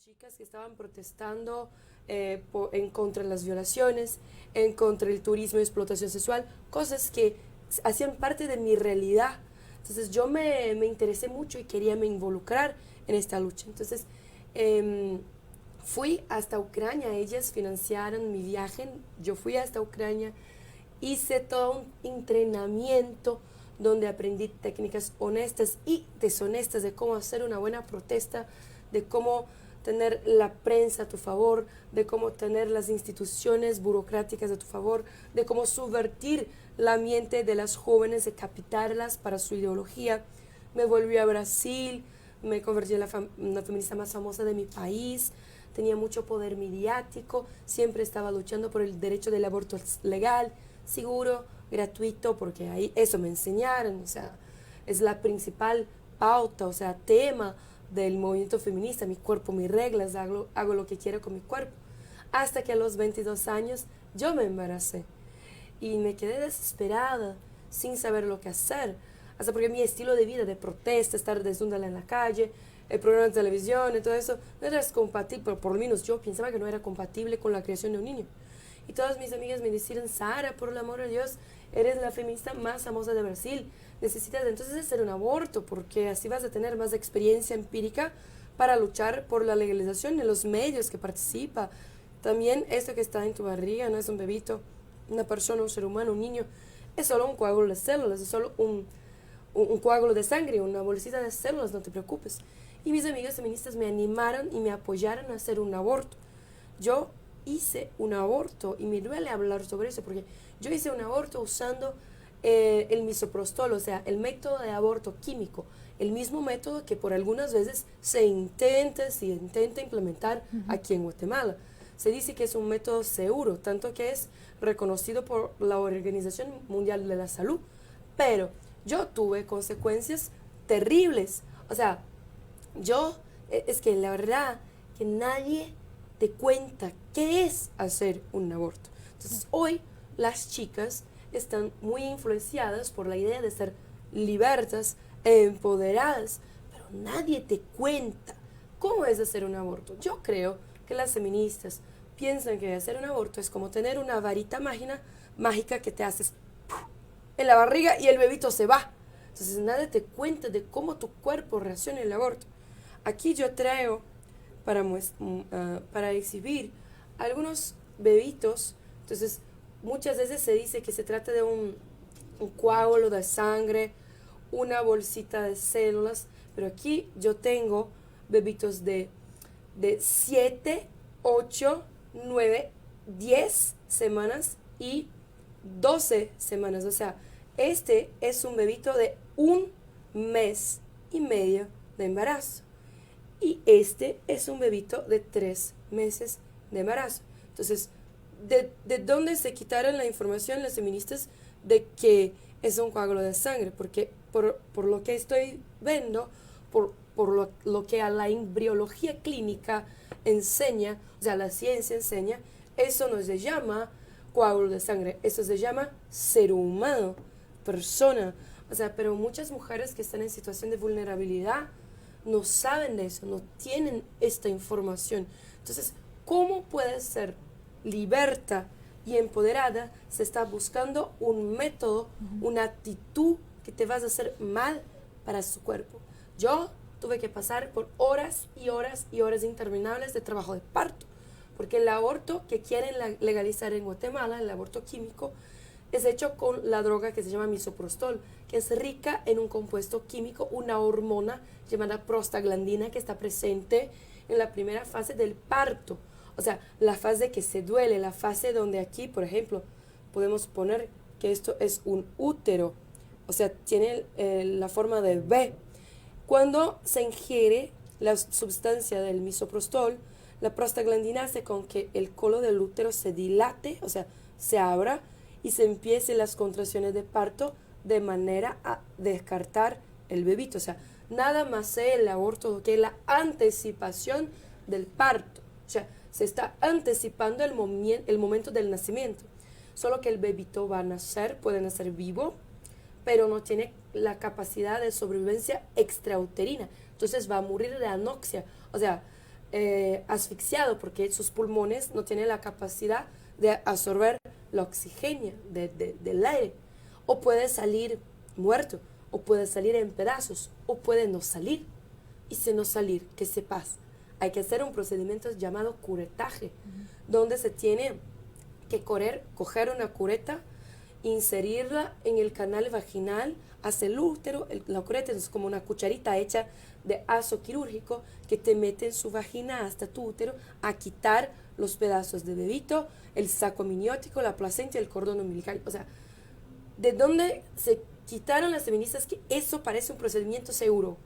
chicas que estaban protestando en contra de las violaciones, en contra del turismo y explotación sexual, cosas que hacían parte de mi realidad. Entonces yo me interesé mucho y quería me involucrar en esta lucha. Entonces fui hasta Ucrania, ellas financiaron mi viaje, yo fui hasta Ucrania, hice todo un entrenamiento donde aprendí técnicas honestas y deshonestas de cómo hacer una buena protesta, de cómo tener la prensa a tu favor, de cómo tener las instituciones burocráticas a tu favor, de cómo subvertir la mente de las jóvenes, de capitarlas para su ideología. Me volví a Brasil, me convertí en la feminista más famosa de mi país, tenía mucho poder mediático, siempre estaba luchando por el derecho del aborto legal, seguro, gratuito, porque ahí eso me enseñaron, o sea, es la principal pauta, o sea, tema del movimiento feminista, mi cuerpo, mis reglas, hago lo que quiero con mi cuerpo. Hasta que a los 22 años yo me embaracé y me quedé desesperada, sin saber lo que hacer, hasta porque mi estilo de vida de protesta, estar desnuda en la calle, el programa de televisión y todo eso, no era compatible, pero por lo menos yo pensaba que no era compatible con la creación de un niño. Y todas mis amigas me decían, Sara, por el amor de Dios, eres la feminista más famosa de Brasil, necesitas entonces hacer un aborto, porque así vas a tener más experiencia empírica para luchar por la legalización en los medios que participa. También esto que está en tu barriga no es un bebito, una persona, un ser humano, un niño, es solo un coágulo de células, es solo un coágulo de sangre, una bolsita de células, no te preocupes. Y mis amigas feministas me animaron y me apoyaron a hacer un aborto. Yo hice un aborto y me duele hablar sobre eso porque yo hice un aborto usando el misoprostol, o sea, el método de aborto químico, el mismo método que por algunas veces se intenta implementar aquí en Guatemala. Se dice que es un método seguro, tanto que es reconocido por la Organización Mundial de la Salud, pero yo tuve consecuencias terribles. O sea, es que la verdad que nadie te cuenta qué es hacer un aborto. Entonces hoy las chicas están muy influenciadas por la idea de ser libertas e empoderadas, pero nadie te cuenta cómo es hacer un aborto. Yo creo que las feministas piensan que hacer un aborto es como tener una varita mágica que te haces en la barriga y el bebito se va. Entonces nadie te cuenta de cómo tu cuerpo reacciona al aborto. Aquí yo traigo para exhibir algunos bebitos. Entonces muchas veces se dice que se trata de un coágulo de sangre, una bolsita de células, pero aquí yo tengo bebitos de 7, 8, 9, 10 semanas y 12 semanas. O sea, este es un bebito de 1 mes y medio de embarazo. Y este es un bebito de 3 meses de embarazo. Entonces, ¿de dónde se quitaron la información las feministas de que es un coágulo de sangre? Porque por lo que estoy viendo, por lo que a la embriología clínica enseña, o sea, la ciencia enseña, eso no se llama coágulo de sangre, eso se llama ser humano, persona. O sea, pero muchas mujeres que están en situación de vulnerabilidad no saben de eso, no tienen esta información. Entonces, ¿cómo puedes ser liberta y empoderada si está buscando un método, una actitud que te vas a hacer mal para su cuerpo? Yo tuve que pasar por horas y horas y horas interminables de trabajo de parto, porque el aborto que quieren legalizar en Guatemala, el aborto químico, es hecho con la droga que se llama misoprostol, que es rica en un compuesto químico, una hormona llamada prostaglandina que está presente en la primera fase del parto. O sea, la fase que se duele, la fase donde aquí, por ejemplo, podemos poner que esto es un útero, o sea, tiene la forma de V. Cuando se ingiere la sustancia del misoprostol, la prostaglandina hace con que el colo del útero se dilate, o sea, se abra y se empiecen las contracciones de parto de manera a descartar el bebito. O sea, nada más es el aborto que la anticipación del parto. O sea, se está anticipando el momento del nacimiento. Solo que el bebito va a nacer, puede nacer vivo, pero no tiene la capacidad de sobrevivencia extrauterina. Entonces va a morir de anoxia. O sea, asfixiado porque sus pulmones no tienen la capacidad de absorber la oxígeno del aire. O puede salir muerto, o puede salir en pedazos, o puede no salir. Y si no salir, ¿qué se pasa? Hay que hacer un procedimiento llamado curetaje, donde se tiene que coger una cureta, inserirla en el canal vaginal hacia el útero. La cureta es como una cucharita hecha de azo quirúrgico que te mete en su vagina hasta tu útero a quitar los pedazos de bebito, el saco amniótico, la placenta y el cordón umbilical. O sea, ¿de dónde se quitaron las feministas que eso parece un procedimiento seguro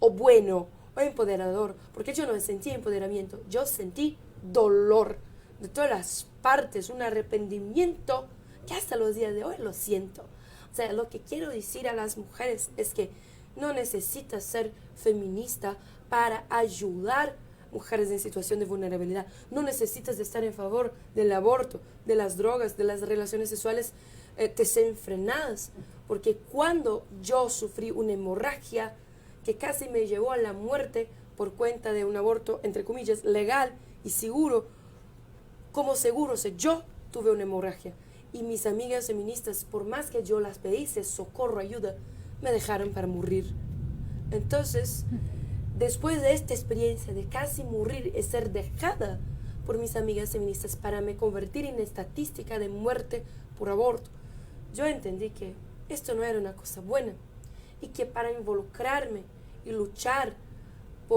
o bueno o empoderador? Porque yo no sentí empoderamiento, yo sentí dolor de todas las partes, un arrepentimiento que hasta los días de hoy lo siento. O sea, lo que quiero decir a las mujeres es que no necesitas ser feminista para ayudar mujeres en situación de vulnerabilidad. No necesitas de estar en favor del aborto, de las drogas, de las relaciones sexuales desenfrenadas. Porque cuando yo sufrí una hemorragia que casi me llevó a la muerte por cuenta de un aborto, entre comillas, legal y seguro, como seguro, yo tuve una hemorragia. Y mis amigas feministas, por más que yo las pedí socorro, ayuda, me dejaron para morir. Entonces, después de esta experiencia de casi morir y ser dejada por mis amigas feministas para me convertir en estadística de muerte por aborto, yo entendí que esto no era una cosa buena y que para involucrarme y luchar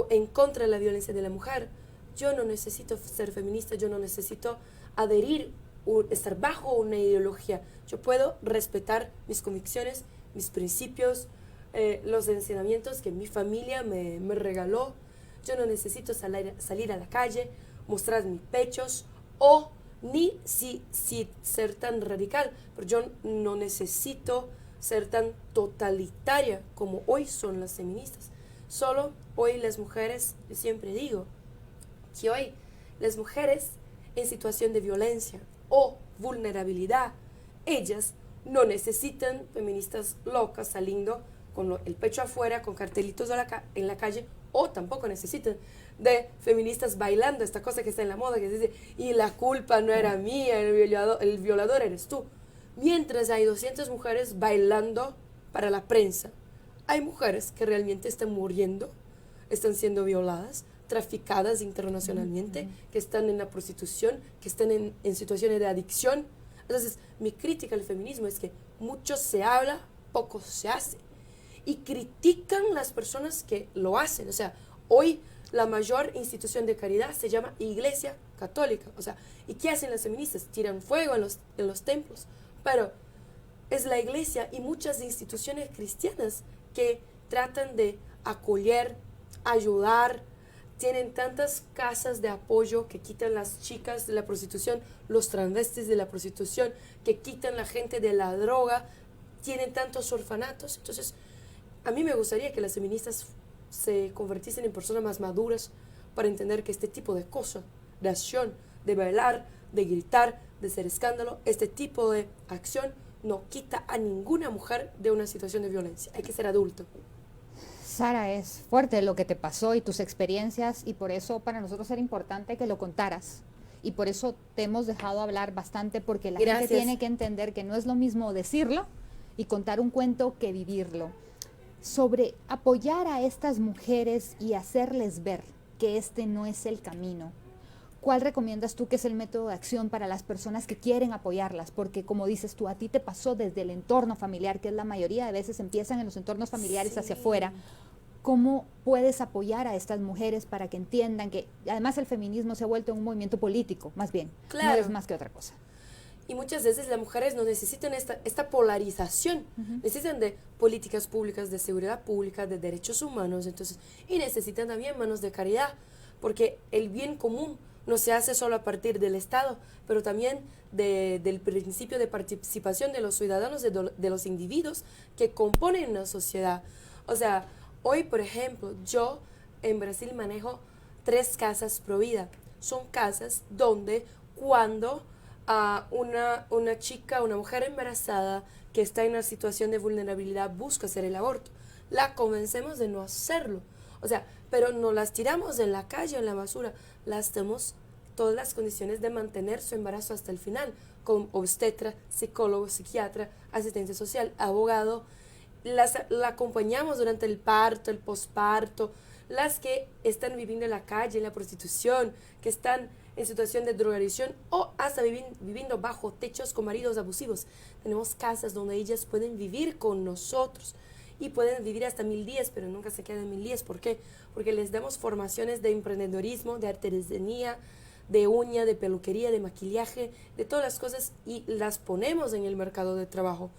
en contra de la violencia de la mujer, yo no necesito ser feminista, yo no necesito adherir o estar bajo una ideología. Yo puedo respetar mis convicciones, mis principios, los enseñamientos que mi familia me regaló. Yo no necesito salir a la calle, mostrar mis pechos o ni ser tan radical, pero yo no necesito ser tan totalitaria como hoy son las feministas. Solo hoy las mujeres, yo siempre digo que hoy las mujeres en situación de violencia o vulnerabilidad, ellas no necesitan feministas locas saliendo con el pecho afuera, con cartelitos en la calle, o tampoco necesitan de feministas bailando esta cosa que está en la moda, que dice, y la culpa no era mía, el violador eres tú. Mientras hay 200 mujeres bailando para la prensa, hay mujeres que realmente están muriendo, están siendo violadas, traficadas internacionalmente, que están en la prostitución, que están en situaciones de adicción. Entonces, mi crítica al feminismo es que mucho se habla, poco se hace. Y critican las personas que lo hacen. O sea, hoy la mayor institución de caridad se llama Iglesia Católica. O sea, ¿y qué hacen las feministas? Tiran fuego en los templos. Pero es la iglesia y muchas instituciones cristianas que tratan de acoger, ayudar. Tienen tantas casas de apoyo que quitan las chicas de la prostitución, los transvestis de la prostitución, que quitan la gente de la droga. Tienen tantos orfanatos. Entonces, a mí me gustaría que las feministas se convirtiesen en personas más maduras para entender que este tipo de cosas, de acción, de bailar, de gritar, de hacer escándalo, este tipo de acción no quita a ninguna mujer de una situación de violencia. Hay que ser adulto. Sara, es fuerte lo que te pasó y tus experiencias, y por eso para nosotros era importante que lo contaras. Y por eso te hemos dejado hablar bastante, porque la gente tiene que entender que no es lo mismo decirlo y contar un cuento que vivirlo. Sobre apoyar a estas mujeres y hacerles ver que este no es el camino, ¿cuál recomiendas tú que es el método de acción para las personas que quieren apoyarlas? Porque como dices tú, a ti te pasó desde el entorno familiar, que es la mayoría de veces empiezan en los entornos familiares hacia afuera. ¿Cómo puedes apoyar a estas mujeres para que entiendan que además el feminismo se ha vuelto un movimiento político, más bien, no es más que otra cosa? Y muchas veces las mujeres no necesitan esta polarización, necesitan de políticas públicas, de seguridad pública, de derechos humanos, entonces, y necesitan también manos de caridad, porque el bien común no se hace solo a partir del Estado, pero también del principio de participación de los ciudadanos, de los individuos que componen una sociedad. O sea, hoy, por ejemplo, yo en Brasil manejo 3 casas pro vida. Son casas donde cuando una chica, una mujer embarazada que está en una situación de vulnerabilidad busca hacer el aborto, la convencemos de no hacerlo. O sea, pero no las tiramos en la calle, en la basura, las damos todas las condiciones de mantener su embarazo hasta el final, con obstetra, psicólogo, psiquiatra, asistente social, abogado. La acompañamos durante el parto, el posparto, las que están viviendo en la calle, en la prostitución, que están en situación de drogadicción o hasta viviendo bajo techos con maridos abusivos. Tenemos casas donde ellas pueden vivir con nosotros y pueden vivir hasta 1000 días, pero nunca se quedan 1000 días. ¿Por qué? Porque les damos formaciones de emprendedorismo, de artesanía, de uña, de peluquería, de maquillaje, de todas las cosas y las ponemos en el mercado de trabajo.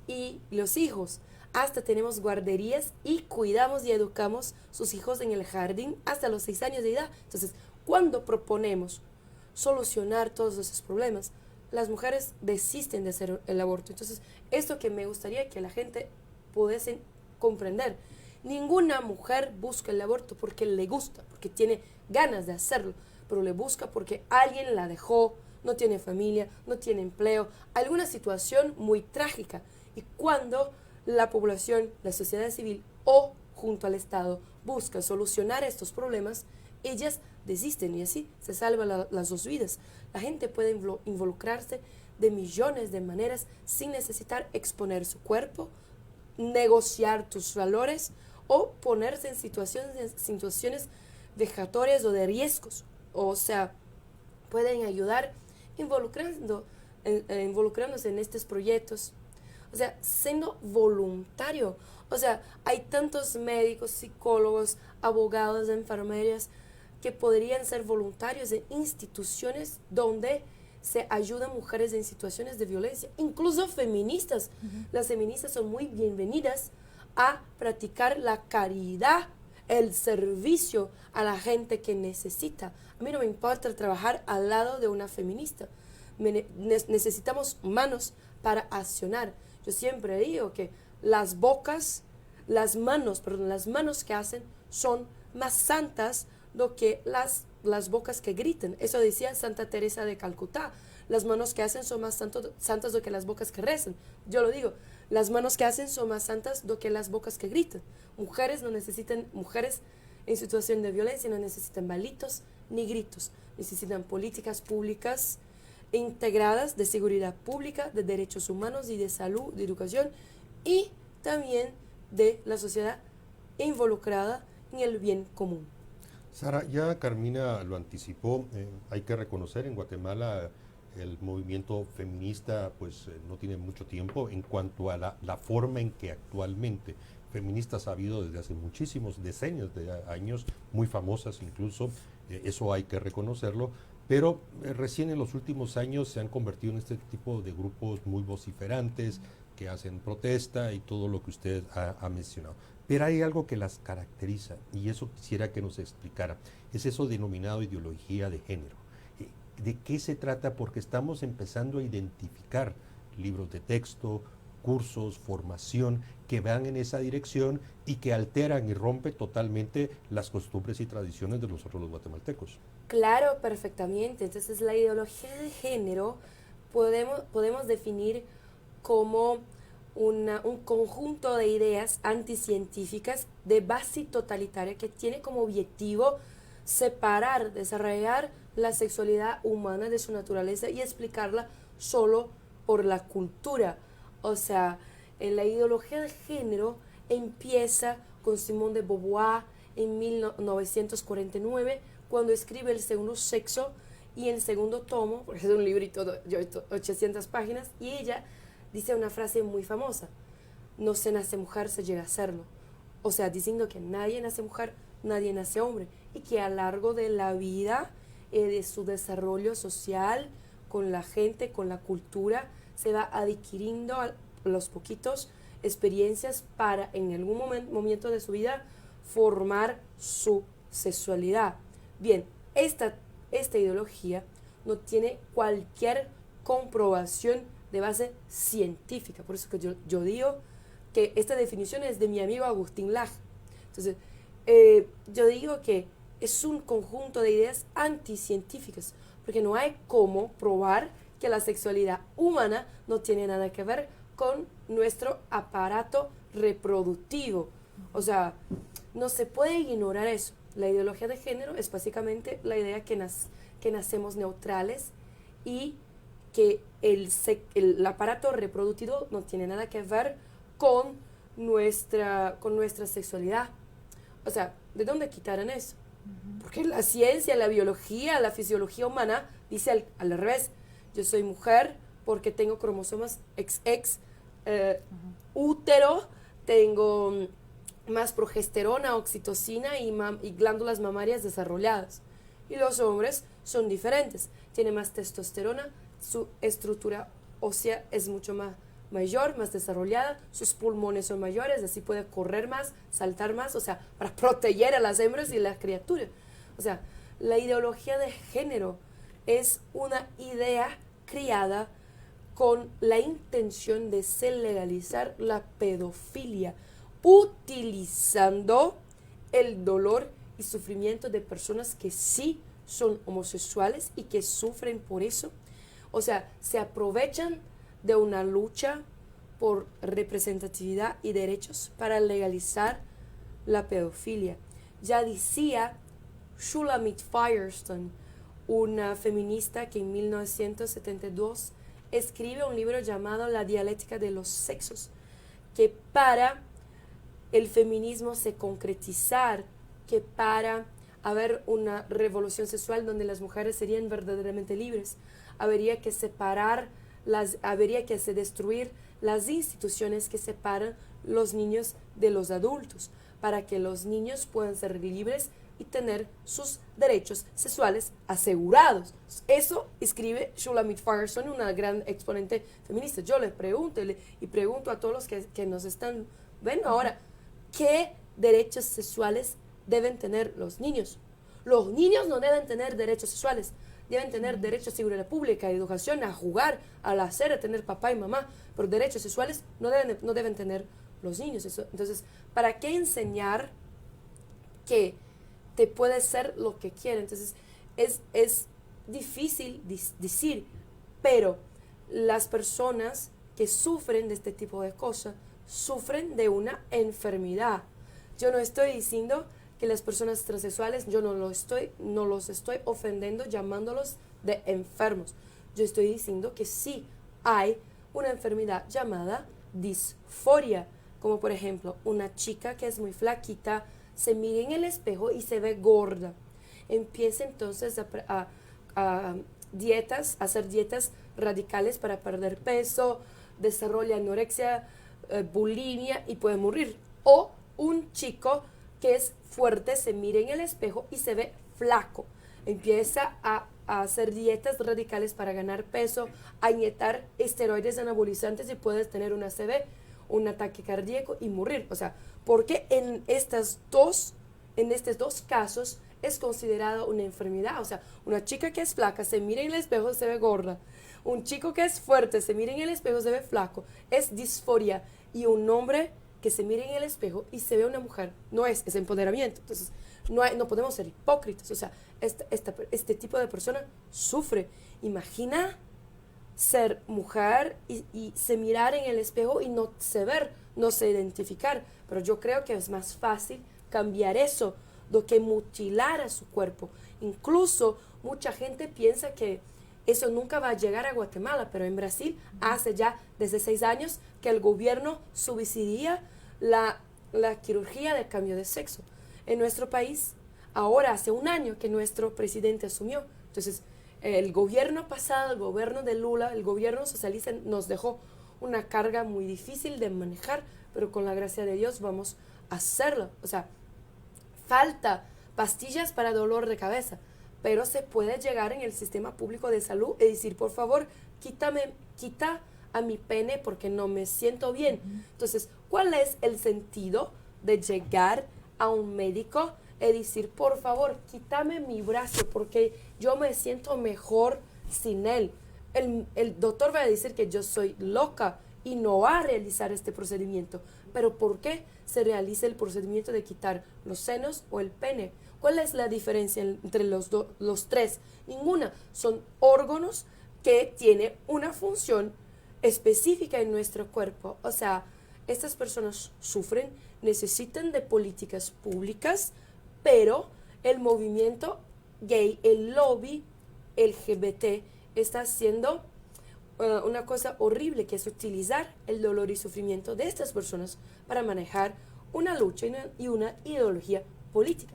Y los hijos, hasta tenemos guarderías y cuidamos y educamos sus hijos en el jardín hasta los 6 años de edad. Entonces, cuando proponemos solucionar todos esos problemas, las mujeres desisten de hacer el aborto. Entonces, esto que me gustaría que la gente pudiese comprender. Ninguna mujer busca el aborto porque le gusta, porque tiene ganas de hacerlo, pero le busca porque alguien la dejó, no tiene familia, no tiene empleo, alguna situación muy trágica. Y cuando la población, la sociedad civil o junto al Estado busca solucionar estos problemas, ellas desisten y así se salvan las dos vidas. La gente puede involucrarse de millones de maneras sin necesitar exponer su cuerpo, negociar tus valores o ponerse en situaciones vejatorias o de riesgos. O sea, pueden ayudar involucrándose en estos proyectos. O sea, siendo voluntario. O sea, hay tantos médicos, psicólogos, abogados, enfermeras que podrían ser voluntarios en instituciones donde se ayudan mujeres en situaciones de violencia, incluso feministas. Las feministas son muy bienvenidas a practicar la caridad, el servicio a la gente que necesita. A mí no me importa trabajar al lado de una feminista. Necesitamos manos para accionar. Yo siempre digo que las manos que hacen son más santas do que las bocas que gritan. Eso decía Santa Teresa de Calcuta. Las manos que hacen son más santas do que las bocas que rezan. Yo lo digo, las manos que hacen son más santas do que las bocas que gritan. Mujeres en situación de violencia no necesitan balitos ni gritos. Necesitan políticas públicas integradas de seguridad pública, de derechos humanos y de salud, de educación y también de la sociedad involucrada en el bien común. Sara, ya Carmina lo anticipó, hay que reconocer en Guatemala el movimiento feminista pues no tiene mucho tiempo en cuanto a la forma en que actualmente feministas ha habido desde hace muchísimos decenios de años, muy famosas incluso, eso hay que reconocerlo, pero recién en los últimos años se han convertido en este tipo de grupos muy vociferantes que hacen protesta y todo lo que usted ha mencionado. Pero hay algo que las caracteriza y eso quisiera que nos explicara. Es eso denominado ideología de género. ¿De qué se trata? Porque estamos empezando a identificar libros de texto, cursos, formación que van en esa dirección y que alteran y rompen totalmente las costumbres y tradiciones de nosotros los guatemaltecos. Claro, perfectamente. Entonces la ideología de género podemos definir como un conjunto de ideas anticientíficas de base totalitaria que tiene como objetivo separar, desarrollar la sexualidad humana de su naturaleza y explicarla solo por la cultura. O sea, en la ideología de género empieza con Simone de Beauvoir en 1949, cuando escribe El segundo sexo, y el segundo tomo, porque es un librito de 800 páginas, y ella dice una frase muy famosa: no se nace mujer, se llega a serlo. O sea, diciendo que nadie nace mujer, nadie nace hombre, y que a lo largo de la vida, de su desarrollo social, con la gente, con la cultura, se va adquiriendo a los poquitos experiencias para en algún momento de su vida formar su sexualidad. Bien, esta ideología no tiene cualquier comprobación de base científica. Por eso que yo digo que esta definición es de mi amigo Agustín Laje. Entonces, yo digo que es un conjunto de ideas anticientíficas, porque no hay cómo probar que la sexualidad humana no tiene nada que ver con nuestro aparato reproductivo. O sea, no se puede ignorar eso. La ideología de género es básicamente la idea que nacemos neutrales y que el aparato reproductivo no tiene nada que ver con nuestra sexualidad. O sea, ¿de dónde quitaron eso? Porque la ciencia, la biología, la fisiología humana dice al revés. Yo soy mujer porque tengo cromosomas XX, útero, tengo más progesterona, oxitocina y glándulas mamarias desarrolladas. Y los hombres son diferentes. Tienen más testosterona, su estructura ósea es mucho mayor, más desarrollada, sus pulmones son mayores, así puede correr más, saltar más, o sea, para proteger a las hembras y las criaturas. O sea, la ideología de género es una idea criada con la intención de legalizar la pedofilia, utilizando el dolor y sufrimiento de personas que sí son homosexuales y que sufren por eso. O sea, se aprovechan de una lucha por representatividad y derechos para legalizar la pedofilia. Ya decía Shulamit Firestone, una feminista que en 1972 escribe un libro llamado La dialéctica de los sexos, que para el feminismo se concretizar, que para haber una revolución sexual donde las mujeres serían verdaderamente libres, habría que destruir las instituciones que separan los niños de los adultos, para que los niños puedan ser libres y tener sus derechos sexuales asegurados. Eso escribe Shulamit Firestone, una gran exponente feminista. Yo les pregunto y pregunto a todos los que nos están viendo ahora, ¿qué derechos sexuales deben tener los niños? Los niños no deben tener derechos sexuales, deben tener derecho a seguridad pública, a educación, a jugar, al hacer, a tener papá y mamá, pero derechos sexuales no deben tener los niños. Entonces, ¿para qué enseñar que te puede ser lo que quieras? Entonces, es difícil decir, pero las personas que sufren de este tipo de cosas sufren de una enfermedad. Yo no estoy diciendo que las personas transexuales, yo no los estoy ofendiendo llamándolos de enfermos. Yo estoy diciendo que sí hay una enfermedad llamada disforia, como por ejemplo una chica que es muy flaquita, se mira en el espejo y se ve gorda. Empieza entonces a hacer dietas radicales para perder peso, desarrolla anorexia, bulimia y puede morir. O un chico que es fuerte se mira en el espejo y se ve flaco. Empieza a hacer dietas radicales para ganar peso, a inyectar esteroides anabolizantes y puedes tener una ACV, un ataque cardíaco y morir. O sea, porque en estos dos casos es considerada una enfermedad. O sea, una chica que es flaca se mira en el espejo y se ve gorda. Un chico que es fuerte se mira en el espejo y se ve flaco. Es disforia. Y un hombre que se mire en el espejo y se ve una mujer no es empoderamiento. Entonces, no podemos ser hipócritas. O sea, este tipo de persona sufre. Imagina ser mujer y se mirar en el espejo y no se ver, no se identificar. Pero yo creo que es más fácil cambiar eso do que mutilar a su cuerpo. Incluso mucha gente piensa que eso nunca va a llegar a Guatemala, pero en Brasil hace ya desde 6 años que el gobierno subsidia la cirugía de cambio de sexo. En nuestro país, ahora hace 1 año que nuestro presidente asumió. Entonces, el gobierno pasado, el gobierno de Lula, el gobierno socialista nos dejó una carga muy difícil de manejar, pero con la gracia de Dios vamos a hacerlo. O sea, falta pastillas para dolor de cabeza, pero se puede llegar en el sistema público de salud y decir, por favor, quita a mi pene porque no me siento bien. Entonces, ¿cuál es el sentido de llegar a un médico y decir, por favor, quítame mi brazo porque yo me siento mejor sin él? El doctor va a decir que yo soy loca y no va a realizar este procedimiento. ¿Pero por qué se realiza el procedimiento de quitar los senos o el pene? ¿Cuál es la diferencia entre los tres? Ninguna. Son órganos que tienen una función específica en nuestro cuerpo. O sea, estas personas sufren, necesitan de políticas públicas, pero el movimiento gay, el lobby LGBT, está haciendo una cosa horrible, que es utilizar el dolor y sufrimiento de estas personas para manejar una lucha y una ideología política.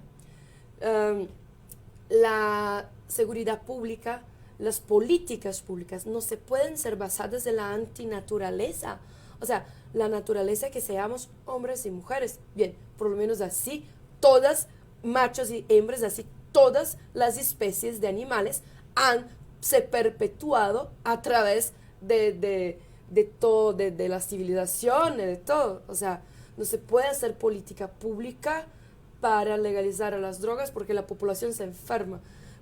La seguridad pública, las políticas públicas no se pueden ser basadas en la antinaturaleza. O sea, la naturaleza que seamos hombres y mujeres. Bien, por lo menos así, todas, machos y hembras, así todas las especies de animales han se perpetuado a través de todo, de la civilización, de todo. O sea, no se puede hacer política pública para legalizar a las drogas porque la población se enferma,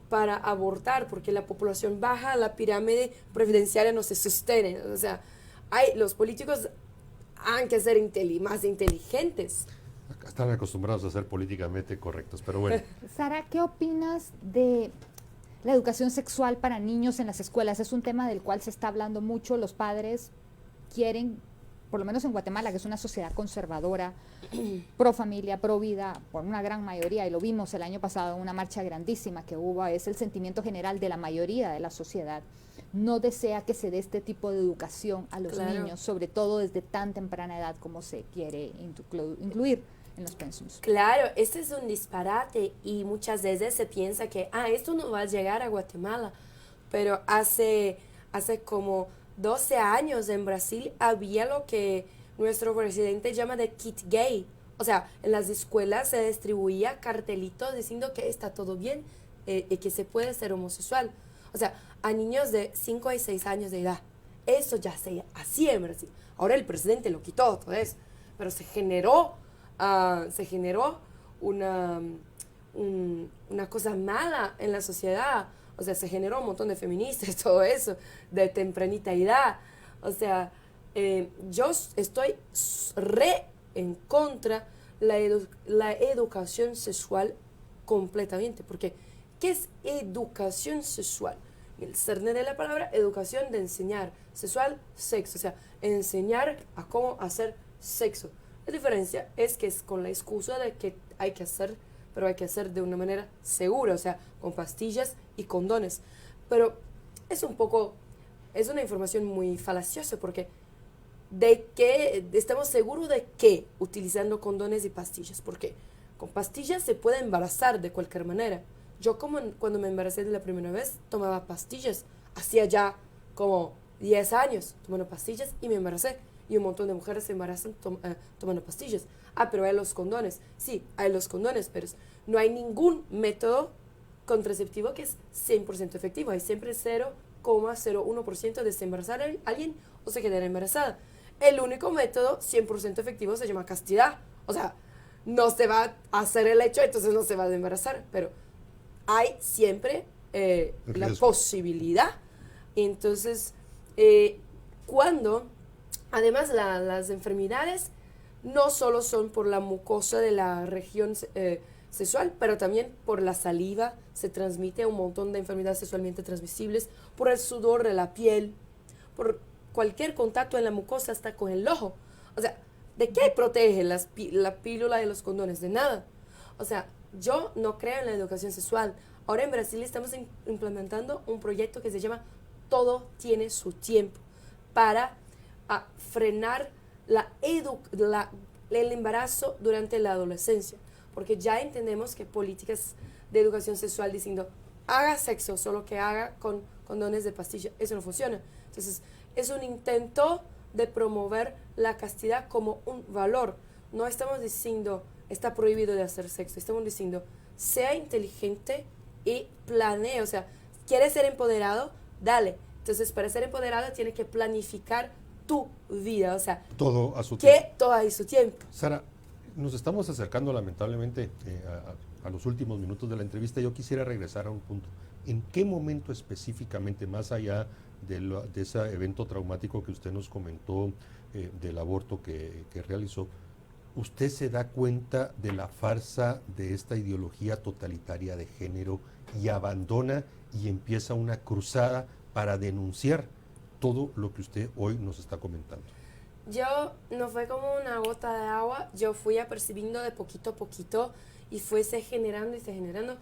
para abortar porque la población baja, la pirámide previdenciaria no se sostiene. O sea, los políticos han que ser más inteligentes. Están acostumbrados a ser políticamente correctos, pero bueno. Sara, ¿qué opinas de la educación sexual para niños en las escuelas? Es un tema del cual se está hablando mucho. Los padres quieren, por lo menos en Guatemala, que es una sociedad conservadora, pro familia, pro vida, por una gran mayoría, y lo vimos el año pasado en una marcha grandísima que hubo, es el sentimiento general de la mayoría de la sociedad. No desea que se dé este tipo de educación a los niños, sobre todo desde tan temprana edad como se quiere incluir en los pensums. Claro, este es un disparate y muchas veces se piensa que esto no va a llegar a Guatemala, pero hace como 12 años en Brasil había lo que nuestro presidente llama de kit gay. O sea, en las escuelas se distribuía cartelitos diciendo que está todo bien y que se puede ser homosexual. O sea, a niños de 5 y 6 años de edad. Eso ya se hacía en Brasil. Ahora el presidente lo quitó todo eso. Pero se generó una cosa mala en la sociedad. O sea, se generó un montón de feministas, todo eso, de tempranita edad. O sea, yo estoy en contra la educación sexual completamente. Porque, ¿qué es educación sexual? El cerne de la palabra, educación de enseñar. Sexual, sexo. O sea, enseñar a cómo hacer sexo. La diferencia es que es con la excusa de que hay que hacer, pero hay que hacer de una manera segura, o sea, con pastillas y condones. Pero es una información muy falaciosa, porque ¿de qué estamos seguros de qué utilizando condones y pastillas? Porque con pastillas se puede embarazar de cualquier manera. Yo cuando me embaracé de la primera vez tomaba pastillas, hacía ya como 10 años tomando pastillas y me embaracé. Y un montón de mujeres se embarazan tomando pastillas. Pero hay los condones. Sí, hay los condones, pero no hay ningún método contraceptivo que es 100% efectivo. Hay siempre 0,01% de se embarazar a alguien o se quedar embarazada. El único método 100% efectivo se llama castidad. O sea, no se va a hacer el hecho, entonces no se va a embarazar. Pero hay siempre la posibilidad. Entonces, además, las enfermedades no solo son por la mucosa de la región sexual, pero también por la saliva se transmite un montón de enfermedades sexualmente transmisibles, por el sudor de la piel, por cualquier contacto en la mucosa, hasta con el ojo. O sea, ¿de qué protege la píldora de los condones? De nada. O sea, yo no creo en la educación sexual. Ahora en Brasil estamos implementando un proyecto que se llama Todo tiene su tiempo, para frenar el embarazo durante la adolescencia, porque ya entendemos que políticas de educación sexual diciendo haga sexo, solo que haga con condones de pastilla, eso no funciona. Entonces es un intento de promover la castidad como un valor. No estamos diciendo está prohibido de hacer sexo, estamos diciendo sea inteligente y planee. O sea, ¿quieres ser empoderado? Dale. Entonces, para ser empoderado tienes que planificar tu vida, o sea, todo a su tiempo. Todo a su tiempo. Sara, nos estamos acercando lamentablemente a los últimos minutos de la entrevista. Yo quisiera regresar a un punto. ¿En qué momento específicamente, más allá de ese evento traumático que usted nos comentó, del aborto que realizó, usted se da cuenta de la farsa de esta ideología totalitaria de género y abandona y empieza una cruzada para denunciar todo lo que usted hoy nos está comentando? Yo no fue como una gota de agua, yo fui apercibiendo de poquito a poquito y fuese generando y se generando,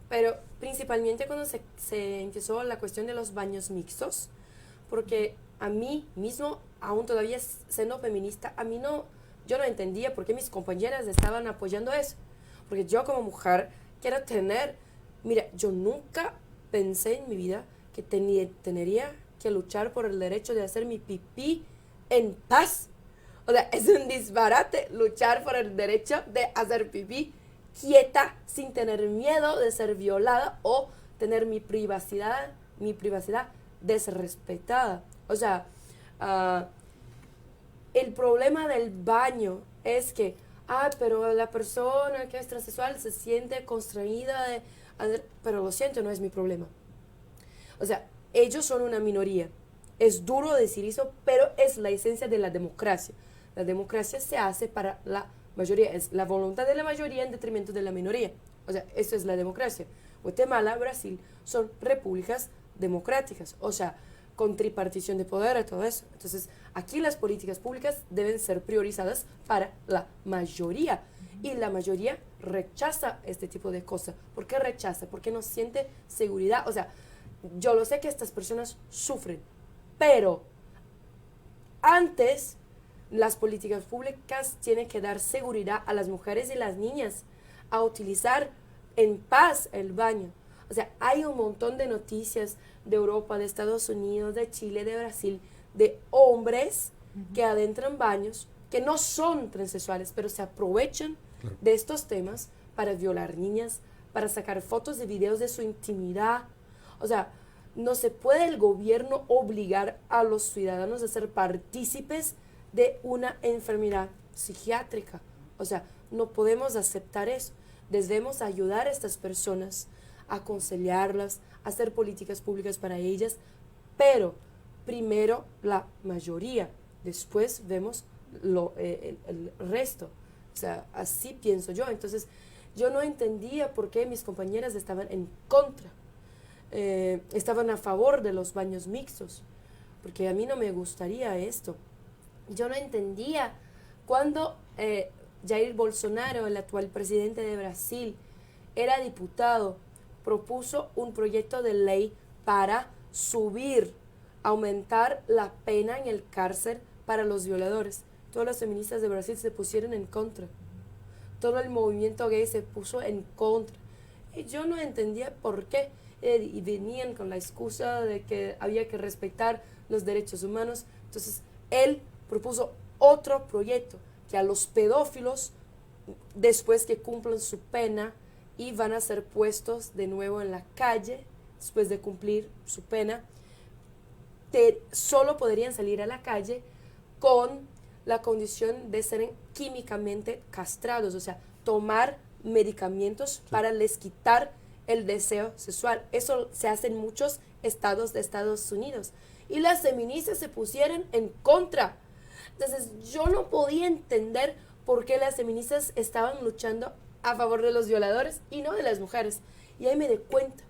pero principalmente cuando se empezó la cuestión de los baños mixtos, porque a mí mismo, aún todavía siendo feminista, yo no entendía por qué mis compañeras estaban apoyando eso, porque yo como mujer quiero mira, yo nunca pensé en mi vida que tendría que luchar por el derecho de hacer mi pipí en paz. O sea, es un disparate luchar por el derecho de hacer pipí quieta, sin tener miedo de ser violada o tener mi privacidad desrespetada. O sea, el problema del baño es que, pero la persona que es transexual se siente constreñida pero lo siento, no es mi problema. O sea, ellos son una minoría. Es duro decir eso, pero es la esencia de la democracia. La democracia se hace para la mayoría, es la voluntad de la mayoría en detrimento de la minoría. O sea, eso es la democracia. Guatemala, Brasil son repúblicas democráticas, o sea, con tripartición de poder y todo eso. Entonces, aquí las políticas públicas deben ser priorizadas para la mayoría. Y la mayoría rechaza este tipo de cosas. ¿Por qué rechaza? Porque no siente seguridad. O sea, yo lo sé que estas personas sufren, pero antes las políticas públicas tienen que dar seguridad a las mujeres y las niñas a utilizar en paz el baño. O sea, hay un montón de noticias de Europa, de Estados Unidos, de Chile, de Brasil, de hombres que adentran baños que no son transexuales, pero se aprovechan de estos temas para violar niñas, para sacar fotos y videos de su intimidad. O sea, no se puede el gobierno obligar a los ciudadanos a ser partícipes de una enfermedad psiquiátrica. O sea, no podemos aceptar eso. Debemos ayudar a estas personas, a aconsejarlas, a hacer políticas públicas para ellas, pero primero la mayoría, después vemos el resto. O sea, así pienso yo. Entonces, yo no entendía por qué mis compañeras estaban en contra. Estaban a favor de los baños mixtos, porque a mí no me gustaría esto. Yo no entendía cuando Jair Bolsonaro, el actual presidente de Brasil, era diputado, propuso un proyecto de ley para aumentar la pena en el cárcel para los violadores. Todas las feministas de Brasil se pusieron en contra. Todo el movimiento gay se puso en contra. Y yo no entendía por qué. Y venían con la excusa de que había que respetar los derechos humanos. Entonces, él propuso otro proyecto, que a los pedófilos, después que cumplan su pena y van a ser puestos de nuevo en la calle, después de cumplir su pena, solo podrían salir a la calle con la condición de ser químicamente castrados, o sea, tomar medicamentos para les quitar el deseo sexual. Eso se hace en muchos estados de Estados Unidos. Y las feministas se pusieron en contra. Entonces, yo no podía entender por qué las feministas estaban luchando a favor de los violadores y no de las mujeres. Y ahí me di cuenta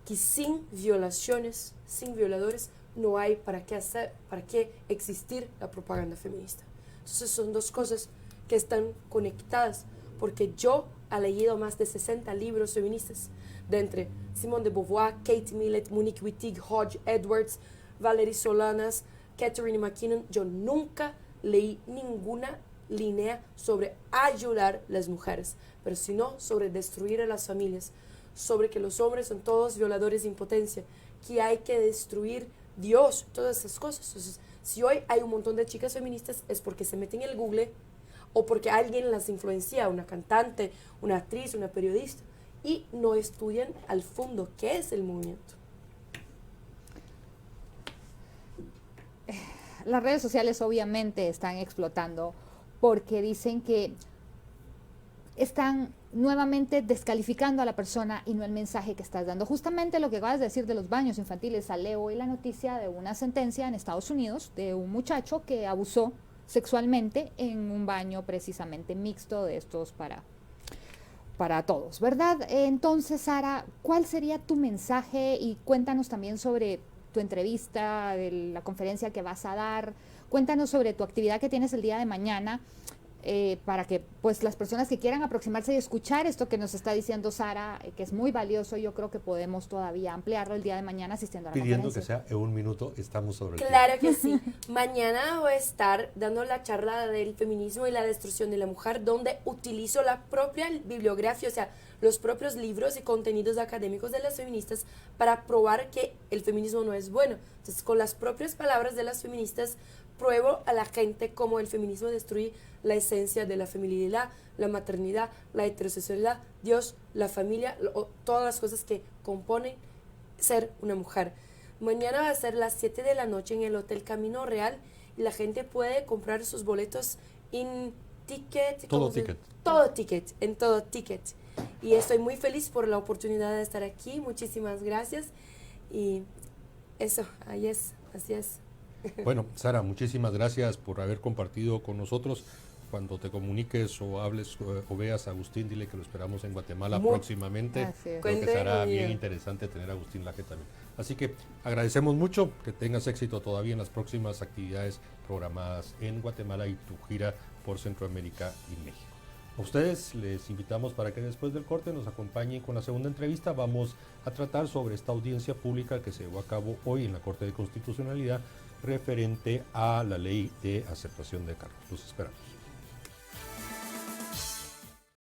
que sin violaciones, sin violadores, no hay para qué existir la propaganda feminista. Entonces, son dos cosas que están conectadas, porque yo he leído más de 60 libros feministas, de entre Simone de Beauvoir, Kate Millett, Monique Wittig, Hodge Edwards, Valerie Solanas, Catherine McKinnon. Yo nunca leí ninguna línea sobre ayudar a las mujeres, pero sino sobre destruir a las familias, sobre que los hombres son todos violadores de impotencia, que hay que destruir Dios, todas esas cosas. Entonces, si hoy hay un montón de chicas feministas es porque se meten en el Google o porque alguien las influencia, una cantante, una actriz, una periodista, y no estudian al fondo qué es el movimiento. Las redes sociales obviamente están explotando porque dicen que están nuevamente descalificando a la persona y no el mensaje que estás dando. Justamente lo que acabas de decir de los baños infantiles, sale hoy la noticia de una sentencia en Estados Unidos de un muchacho que abusó sexualmente en un baño precisamente mixto de estos para todos, ¿verdad? Entonces, Sara, ¿cuál sería tu mensaje? Y cuéntanos también sobre tu entrevista, de la conferencia que vas a dar. Cuéntanos sobre tu actividad que tienes el día de mañana, para que pues las personas que quieran aproximarse y escuchar esto que nos está diciendo Sara, que es muy valioso. Yo creo que podemos todavía ampliarlo el día de mañana asistiendo a la Pidiendo conferencia. que sea en 1 minuto, estamos sobre el Claro que sí. Mañana voy a estar dando la charla del feminismo y la destrucción de la mujer, donde utilizo la propia bibliografía, o sea, los propios libros y contenidos académicos de las feministas para probar que el feminismo no es bueno. Entonces, con las propias palabras de las feministas, pruebo a la gente cómo el feminismo destruye la esencia de la feminidad, la maternidad, la heterosexualidad, Dios, la familia, todas las cosas que componen ser una mujer. Mañana va a ser las 7 de la noche en el Hotel Camino Real y la gente puede comprar sus boletos en ticket. Todo ticket. Todo ticket, en todo ticket. Y estoy muy feliz por la oportunidad de estar aquí. Muchísimas gracias. Y eso, ahí es, así es. Bueno, Sara, muchísimas gracias por haber compartido con nosotros. Cuando te comuniques o hables o veas a Agustín, dile que lo esperamos en Guatemala próximamente. Creo que será bien interesante tener a Agustín Laje también. Así que agradecemos mucho, que tengas éxito todavía en las próximas actividades programadas en Guatemala y tu gira por Centroamérica y México. A ustedes les invitamos para que después del corte nos acompañen con la segunda entrevista. Vamos a tratar sobre esta audiencia pública que se llevó a cabo hoy en la Corte de Constitucionalidad referente a la ley de aceptación de cargos. Los esperamos.